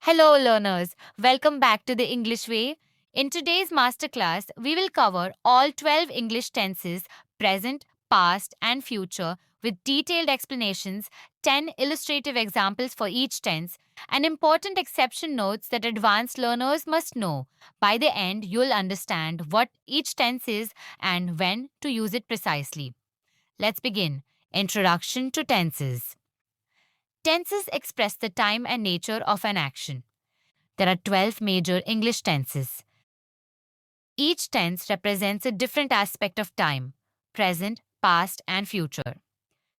Hello, learners. Welcome back to the English Way. In today's masterclass, we will cover all 12 English tenses present, past, and future with detailed explanations, 10 illustrative examples for each tense, and important exception notes that advanced learners must know. By the end, you'll understand what each tense is and when to use it precisely. Let's begin. Introduction to tenses. Tenses express the time and nature of an action. There are 12 major English tenses. Each tense represents a different aspect of time: present, past, and future.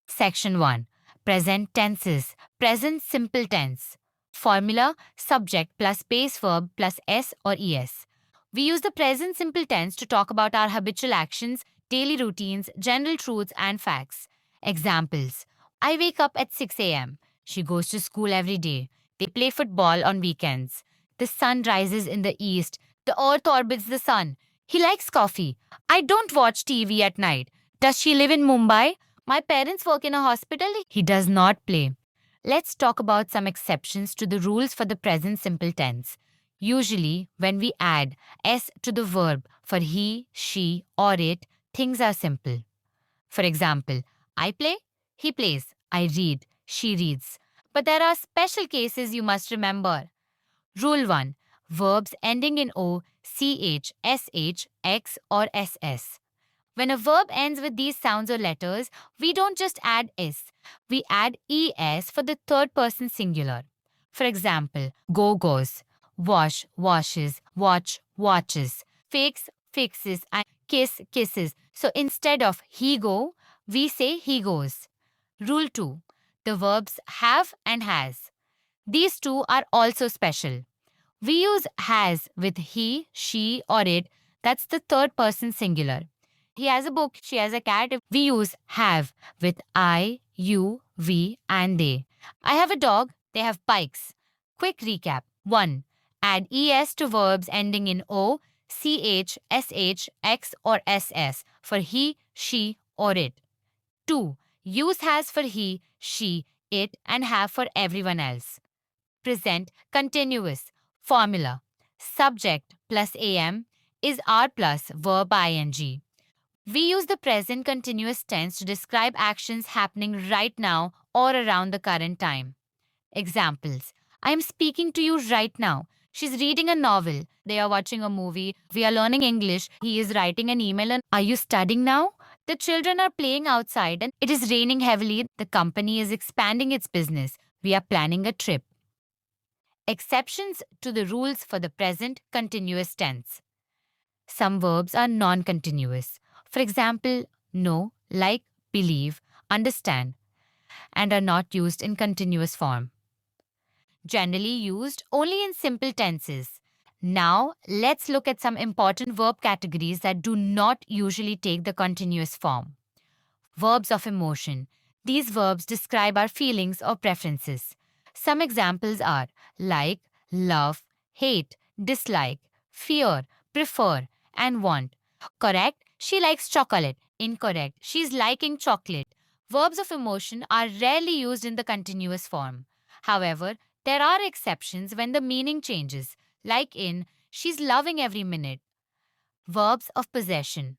Section 1. Present tenses. Present simple tense. Formula: subject plus base verb plus s or es. We use the present simple tense to talk about our habitual actions, daily routines, general truths, and facts. Examples: I wake up at 6 a.m. She goes to school every day. They play football on weekends. The sun rises in the east. The earth orbits the sun. He likes coffee. I don't watch TV at night. Does she live in Mumbai? My parents work in a hospital. He does not play. Let's talk about some exceptions to the rules for the present simple tense. Usually, when we add s to the verb for he, she, or it, things are simple. For example, I play, he plays. I read, she reads. But there are special cases you must remember. Rule 1. Verbs ending in O, CH, SH, X, or SS. When a verb ends with these sounds or letters, we don't just add s, we add es for the third person singular. For example, go goes, wash washes, watch watches, fix fixes, and kiss kisses. So instead of he go, we say he goes. Rule 2. The verbs have and has. These two are also special. We use has with he, she, or it. That's the third person singular. He has a book, she has a cat. We use have with I, you, we, and they. I have a dog, they have bikes. Quick recap. 1. Add es to verbs ending in O, ch, sh, x, or ss for he, she, or it. 2. Use has for he, she, it, and have for everyone else. Present continuous. Formula: subject plus am is R plus verb ing. We use the present continuous tense to describe actions happening right now or around the current time. Examples: I am speaking to you right now. She's reading a novel. They are watching a movie. We are learning English. He is writing an email. And are you studying now? The children are playing outside and it is raining heavily. The company is expanding its business. We are planning a trip. Exceptions to the rules for the present continuous tense. Some verbs are non continuous. For example, know, like, believe, understand, and are not used in continuous form. Generally used only in simple tenses. Now, let's look at some important verb categories that do not usually take the continuous form. Verbs of emotion. These verbs describe our feelings or preferences. Some examples are like, love, hate, dislike, fear, prefer, and want. Correct? She likes chocolate. Incorrect. She's liking chocolate. Verbs of emotion are rarely used in the continuous form. However, there are exceptions when the meaning changes, like in she's loving every minute. Verbs of possession.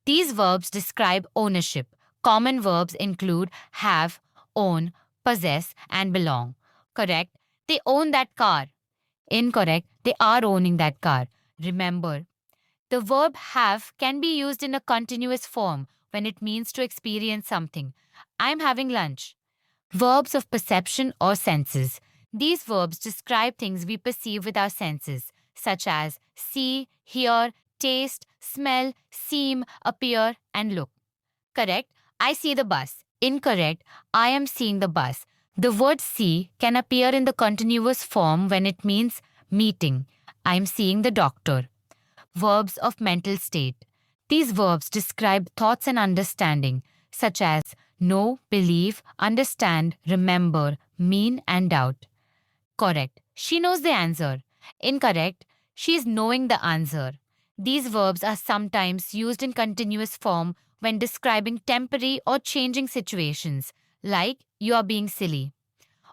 These verbs describe ownership. Common verbs include have, own, possess, and belong. Correct? They own that car. Incorrect. They are owning that car. Remember, the verb have can be used in a continuous form when it means to experience something. I'm having lunch. Verbs of perception or senses. These verbs describe things we perceive with our senses, such as see, hear, taste, smell, seem, appear, and look. Correct? I see the bus. Incorrect. I am seeing the bus. The word see can appear in the continuous form when it means meeting. I am seeing the doctor. Verbs of mental state. These verbs describe thoughts and understanding, such as know, believe, understand, remember, mean, and doubt. Correct. She knows the answer. Incorrect. She is knowing the answer. These verbs are sometimes used in continuous form when describing temporary or changing situations, like you are being silly.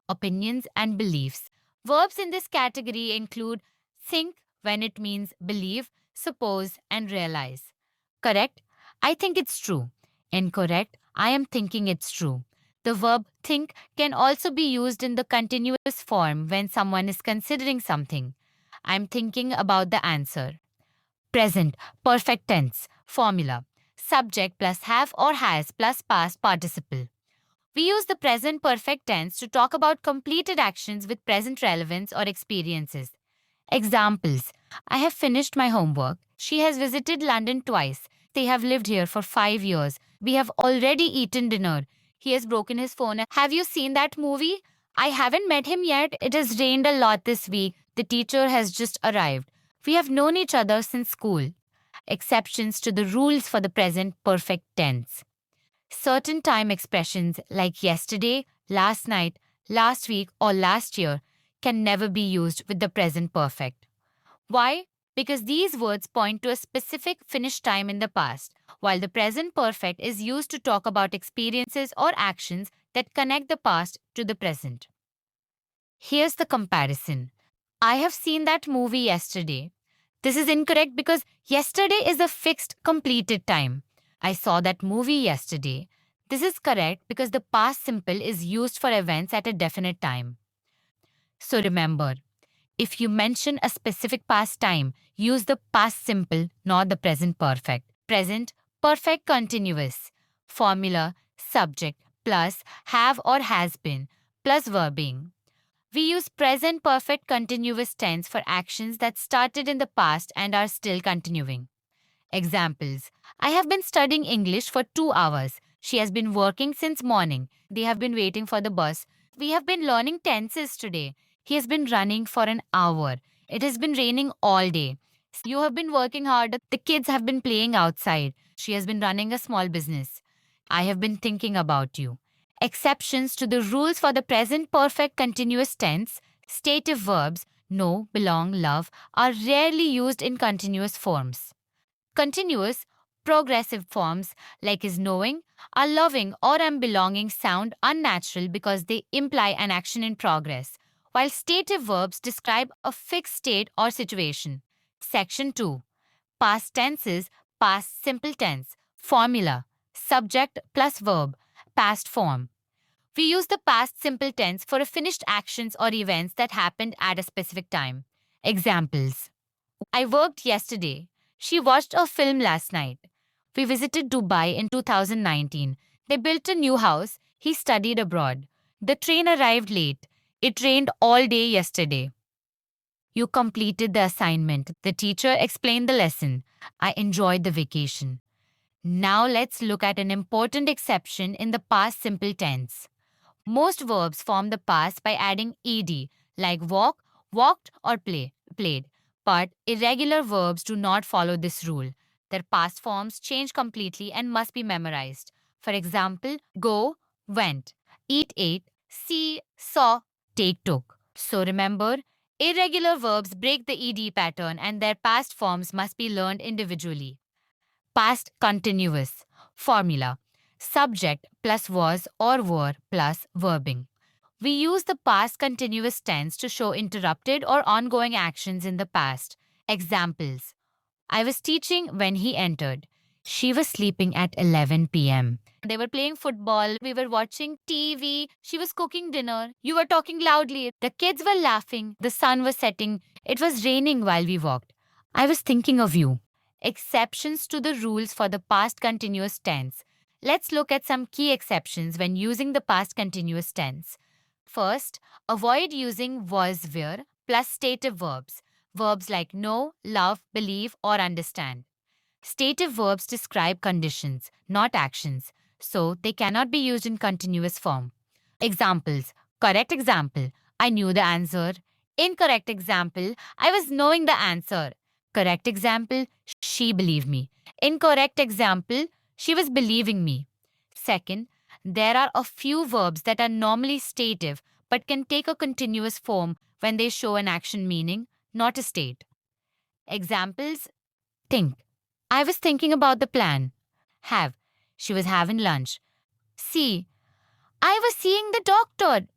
Opinions and beliefs. Verbs in this category include think when it means believe, suppose, and realize. Correct? I think it's true. Incorrect? I am thinking it's true. The verb think can also be used in the continuous form when someone is considering something. I'm thinking about the answer. Present, perfect tense, formula. Subject plus have or has plus past participle. We use the present perfect tense to talk about completed actions with present relevance or experiences. Examples: I have finished my homework. She has visited London twice. They have lived here for 5 years. We have already eaten dinner. He has broken his phone. Have you seen that movie? I haven't met him yet. It has rained a lot this week. The teacher has just arrived. We have known each other since school. Exceptions to the rules for the present perfect tense. Certain time expressions like yesterday, last night, last week, or last year can never be used with the present perfect. Why? Because these words point to a specific finished time in the past, while the present perfect is used to talk about experiences or actions that connect the past to the present. Here's the comparison. I have seen that movie yesterday. This is incorrect because yesterday is a fixed, completed time. I saw that movie yesterday. This is correct because the past simple is used for events at a definite time. So remember, if you mention a specific past time, use the past simple, not the present perfect. Present perfect continuous. Formula subject plus have or has been plus verbing. We use present perfect continuous tense for actions that started in the past and are still continuing. Examples: I have been studying English for 2 hours. She has been working since morning. They have been waiting for the bus. We have been learning tenses today. He has been running for an hour. It has been raining all day. You have been working hard. The kids have been playing outside. She has been running a small business. I have been thinking about you. Exceptions to the rules for the present perfect continuous tense, stative verbs, know, belong, love, are rarely used in continuous forms. Continuous, progressive forms like is knowing, are loving, or am belonging sound unnatural because they imply an action in progress, while stative verbs describe a fixed state or situation. Section 2. Past tenses, past simple tense, formula, subject plus verb, past form. We use the past simple tense for a finished actions or events that happened at a specific time. Examples: I worked yesterday. She watched a film last night. We visited Dubai in 2019. They built a new house. He studied abroad. The train arrived late. It rained all day yesterday. You completed the assignment. The teacher explained the lesson. I enjoyed the vacation. Now let's look at an important exception in the past simple tense. Most verbs form the past by adding ed, like walk, walked, or played. But irregular verbs do not follow this rule. Their past forms change completely and must be memorized. For example, go, went, eat, ate, see, saw, take, took. So remember, irregular verbs break the ed pattern and their past forms must be learned individually. Past continuous. Formula: subject plus was or were plus verbing. We use the past continuous tense to show interrupted or ongoing actions in the past. Examples: I was teaching when he entered. She was sleeping at 11 p.m. They were playing football. We were watching TV. She was cooking dinner. You were talking loudly. The kids were laughing. The sun was setting. It was raining while we walked. I was thinking of you. Exceptions to the rules for the past continuous tense. Let's look at some key exceptions when using the past continuous tense. First, avoid using was were plus stative verbs. Verbs like know, love, believe, or understand. Stative verbs describe conditions, not actions, so they cannot be used in continuous form. Examples: correct example, I knew the answer. Incorrect example, I was knowing the answer. Correct example, she believed me. Incorrect example, she was believing me. Second, there are a few verbs that are normally stative but can take a continuous form when they show an action meaning, not a state. Examples: think, I was thinking about the plan. Have, she was having lunch. See, I was seeing the doctor.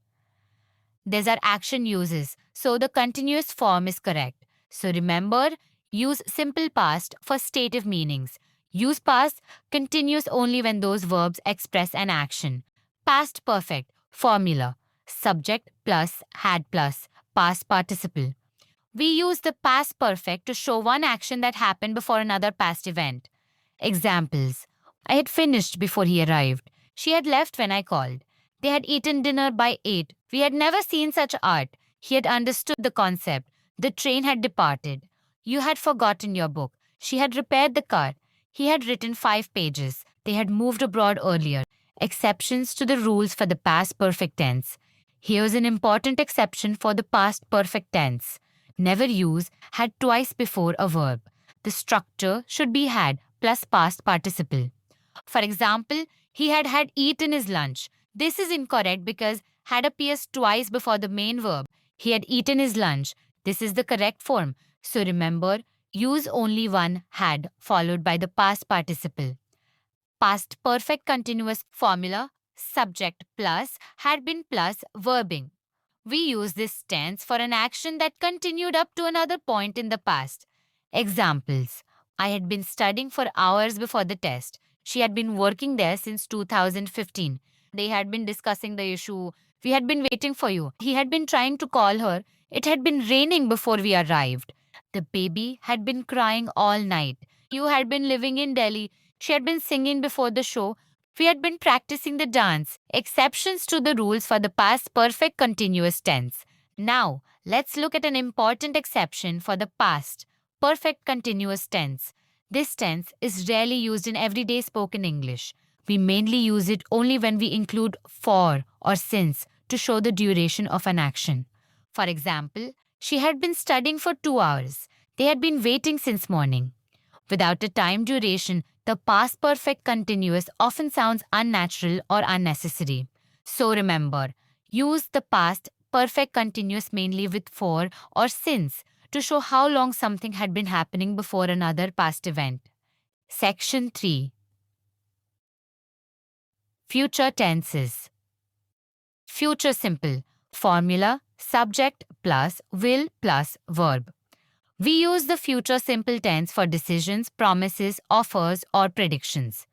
These are action uses, So the continuous form is correct. So remember, use simple past for stative meanings. Use past continuous only when those verbs express an action. Past perfect, formula, subject plus, had plus, past participle. We use the past perfect to show one action that happened before another past event. Examples: I had finished before he arrived. She had left when I called. They had eaten dinner by 8. We had never seen such art. He had understood the concept. The train had departed. You had forgotten your book. She had repaired the car. He had written 5 pages. They had moved abroad earlier. Exceptions to the rules for the past perfect tense. Here's an important exception for the past perfect tense. Never use had twice before a verb. The structure should be had plus past participle. For example, he had eaten his lunch. This is incorrect because had appears twice before the main verb. He had eaten his lunch. This is the correct form. So remember, use only one had followed by the past participle. Past perfect continuous formula, subject plus, had been plus, verbing. We use this tense for an action that continued up to another point in the past. Examples: I had been studying for hours before the test. She had been working there since 2015. They had been discussing the issue. We had been waiting for you. He had been trying to call her. It had been raining before we arrived. The baby had been crying all night. You had been living in Delhi. She had been singing before the show. We had been practicing the dance. Exceptions to the rules for the past perfect continuous tense. Now, let's look at an important exception for the past perfect continuous tense. This tense is rarely used in everyday spoken English. We mainly use it only when we include for or since to show the duration of an action. For example, she had been studying for 2 hours. They had been waiting since morning. Without a time duration, the past perfect continuous often sounds unnatural or unnecessary. So remember, use the past perfect continuous mainly with for or since to show how long something had been happening before another past event. Section 3. Future tenses. Future simple. Formula, subject plus will plus verb. We use the future simple tense for decisions, promises, offers, or predictions.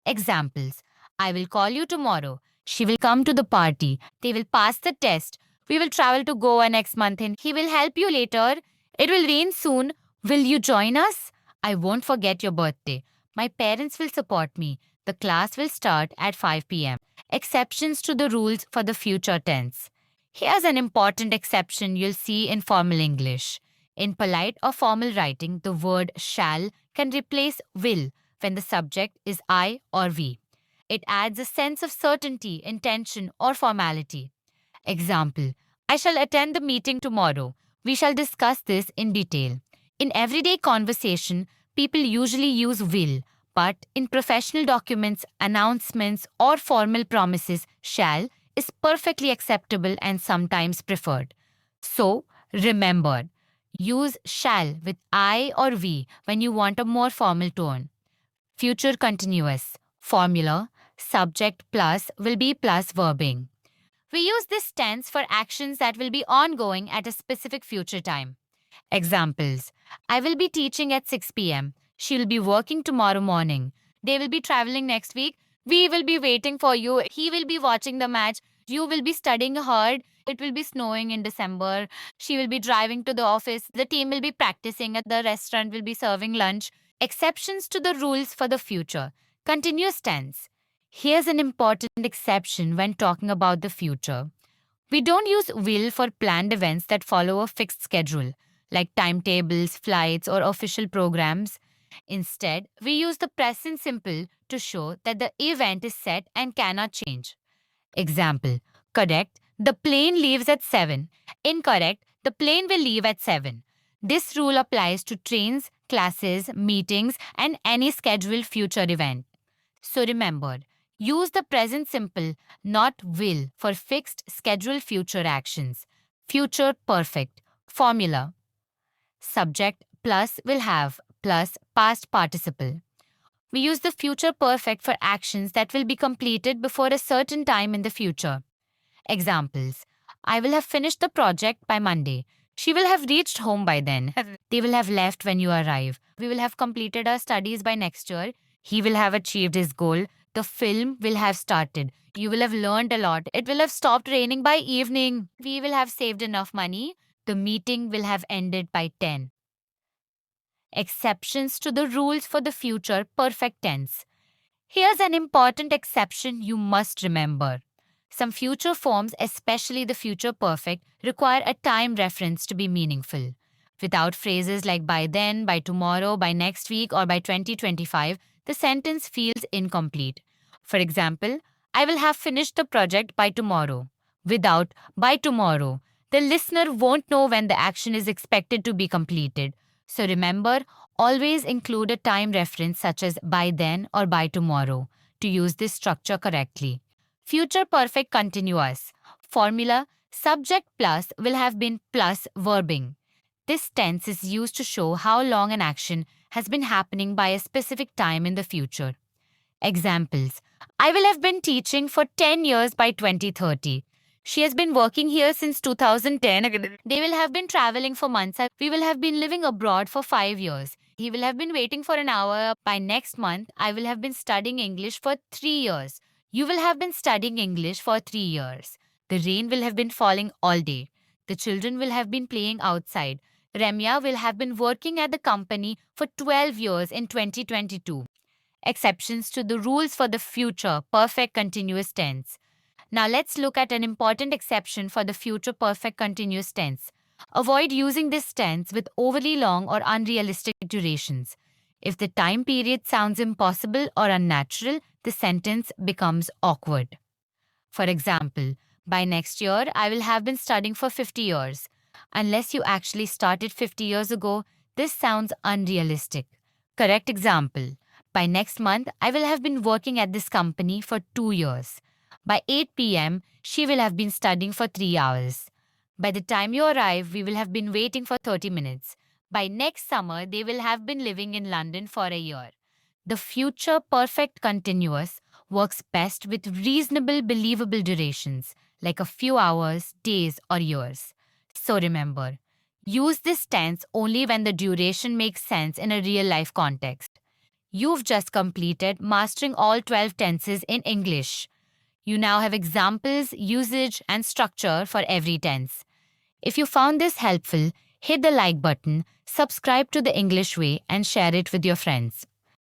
Examples: I will call you tomorrow. She will come to the party. They will pass the test. We will travel to Goa next month and he will help you later. It will rain soon. Will you join us? I won't forget your birthday. My parents will support me. The class will start at 5 p.m. Exceptions to the rules for the future tense. Here's an important exception you'll see in formal English. In polite or formal writing, the word shall can replace will when the subject is I or we. It adds a sense of certainty, intention, or formality. Example: I shall attend the meeting tomorrow. We shall discuss this in detail. In everyday conversation, people usually use will, but in professional documents, announcements, or formal promises, shall is perfectly acceptable and sometimes preferred. So, remember, use shall with I or we when you want a more formal tone. Future continuous. Formula, subject plus will be plus verbing. We use this tense for actions that will be ongoing at a specific future time. Examples: I will be teaching at 6 p.m. She will be working tomorrow morning. They will be traveling next week. We will be waiting for you. He will be watching the match. You will be studying hard. It will be snowing in December. She will be driving to the office. The team will be practicing at the restaurant, will be serving lunch. Exceptions to the rules for the future. Continuous tense. Here's an important exception when talking about the future. We don't use will for planned events that follow a fixed schedule, like timetables, flights, or official programs. Instead, we use the present simple to show that the event is set and cannot change. Example: correct, the plane leaves at 7. Incorrect, the plane will leave at 7. This rule applies to trains, classes, meetings, and any scheduled future event. So remember, use the present simple, not will, for fixed scheduled future actions. Future perfect. Formula: subject plus will have plus past participle. We use the future perfect for actions that will be completed before a certain time in the future. Examples: I will have finished the project by Monday. She will have reached home by then. They will have left when you arrive. We will have completed our studies by next year. He will have achieved his goal. The film will have started. You will have learned a lot. It will have stopped raining by evening. We will have saved enough money. The meeting will have ended by 10. Exceptions to the rules for the future perfect tense. Here's an important exception you must remember. Some future forms, especially the future perfect, require a time reference to be meaningful. Without phrases like by then, by tomorrow, by next week, or by 2025, the sentence feels incomplete. For example, I will have finished the project by tomorrow. Without by tomorrow, the listener won't know when the action is expected to be completed. So remember, always include a time reference such as by then or by tomorrow to use this structure correctly. Future perfect continuous. Formula subject plus will have been plus verbing. This tense is used to show how long an action has been happening by a specific time in the future. Examples. I will have been teaching for 10 years by 2030. She has been working here since 2010. They will have been traveling for months. We will have been living abroad for 5 years. He will have been waiting for an hour. By next month, I will have been studying English for 3 years. You will have been studying English for 3 years. The rain will have been falling all day. The children will have been playing outside. Remya will have been working at the company for 12 years in 2022. Exceptions to the rules for the future perfect continuous tense. Now let's look at an important exception for the future perfect continuous tense. Avoid using this tense with overly long or unrealistic durations. If the time period sounds impossible or unnatural, the sentence becomes awkward. For example, by next year, I will have been studying for 50 years. Unless you actually started 50 years ago, this sounds unrealistic. Correct example. By next month, I will have been working at this company for 2 years. By 8 p.m., she will have been studying for 3 hours. By the time you arrive, we will have been waiting for 30 minutes. By next summer, they will have been living in London for a year. The future perfect continuous works best with reasonable, believable durations, like a few hours, days, or years. So remember, use this tense only when the duration makes sense in a real-life context. You've just completed mastering all 12 tenses in English. You now have examples, usage, and structure for every tense. If you found this helpful, hit the like button, subscribe to The English Way, and share it with your friends.